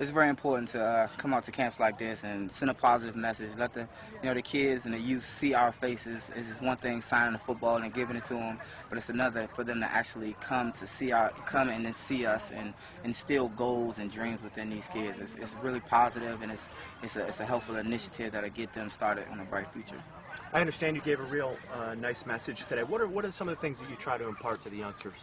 it's very important to come out to camps like this and send a positive message. Let the the kids and the youth see our faces. It's just one thing signing the football and giving it to them, but it's another for them to actually come in and see us and instill goals and dreams within these kids. It's really positive, and it's a helpful initiative that'll get them started on a bright future. I understand you gave a real nice message today. What are some of the things that you try to impart to the youngsters?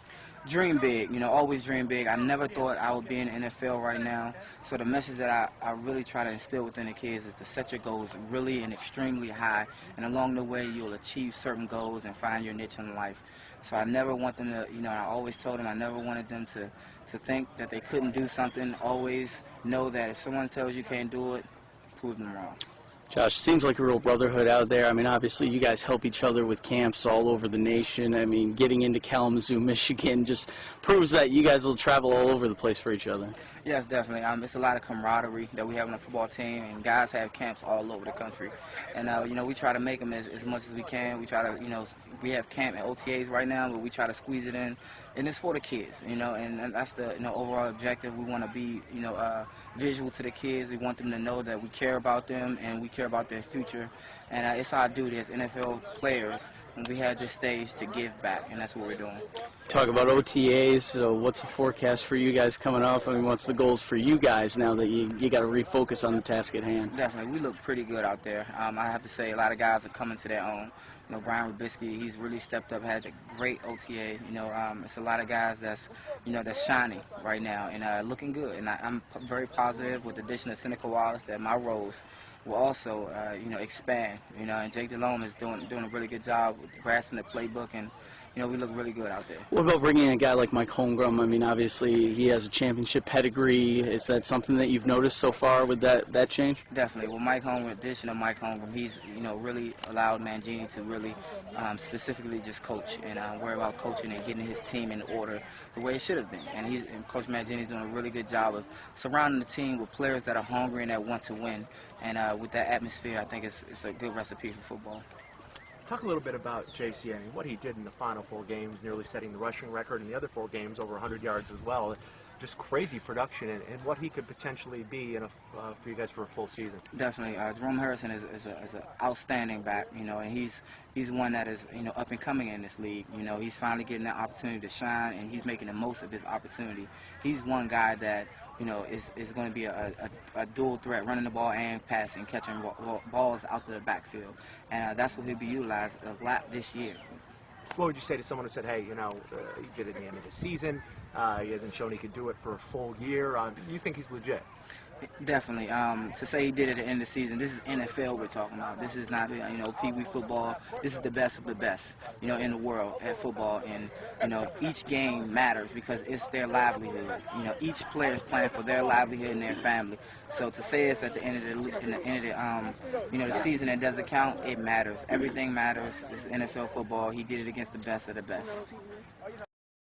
Dream big, always dream big. I never thought I would be in the NFL right now. So the message that I really try to instill within the kids is to set your goals really and extremely high. And along the way, you'll achieve certain goals and find your niche in life. So I never want them to, I always told them I never wanted them to think that they couldn't do something. Always know that if someone tells you can't do it, prove them wrong. Josh, seems like a real brotherhood out there. I mean, obviously, you guys help each other with camps all over the nation. I mean, getting into Kalamazoo, Michigan just proves that you guys will travel all over the place for each other. Yes, definitely. It's a lot of camaraderie that we have on the football team, and guys have camps all over the country. And, we try to make them as much as we can. We try to, we have camp and OTAs right now, but we try to squeeze it in. And it's for the kids, and that's the overall objective. We want to be, visual to the kids. We want them to know that we care about them and we care about their future. And it's our duty as NFL players when we have this stage to give back, and that's what we're doing. Talk about OTAs. So what's the forecast for you guys coming up? I mean, what's the goals for you guys now that you got to refocus on the task at hand? Definitely. We look pretty good out there. I have to say a lot of guys are coming to their own. Brian Rubisky, he's really stepped up, had a great OTA. It's a lot of guys that's shining right now and looking good. And I'm very positive with the addition of Seneca Wallace that my roles will also, expand. And Jake Delhomme is doing a really good job with grasping the playbook, and we look really good out there. What about bringing in a guy like Mike Holmgren? I mean, obviously he has a championship pedigree. Is that something that you've noticed so far with that change? Definitely. Well, Mike Holmgren, addition of Mike Holmgren, he's really allowed Mangini to really specifically just coach and worry about coaching and getting his team in order the way it should have been. And Coach Mangini is doing a really good job of surrounding the team with players that are hungry and that want to win. And with that atmosphere, I think it's a good recipe for football. Talk a little bit about JCA and what he did in the final 4 games, nearly setting the rushing record, and the other 4 games over 100 yards as well. Just crazy production, and what he could potentially be for you guys for a full season. Definitely. Jerome Harrison is an outstanding back, and he's one that is up and coming in this league. He's finally getting that opportunity to shine, and he's making the most of his opportunity. He's one guy that is going to be a dual threat, running the ball and passing, catching balls out the backfield. And that's what he'll be utilized a lot this year. What would you say to someone who said, hey, he did it at the end of the season, he hasn't shown he could do it for a full year? You think he's legit? Definitely. To say he did it at the end of the season, this is NFL we're talking about. This is not, Pee Wee football. This is the best of the best, in the world at football. And, each game matters because it's their livelihood. Each player is playing for their livelihood and their family. So to say it's at the end of the season that doesn't count, it matters. Everything matters. This is NFL football. He did it against the best of the best.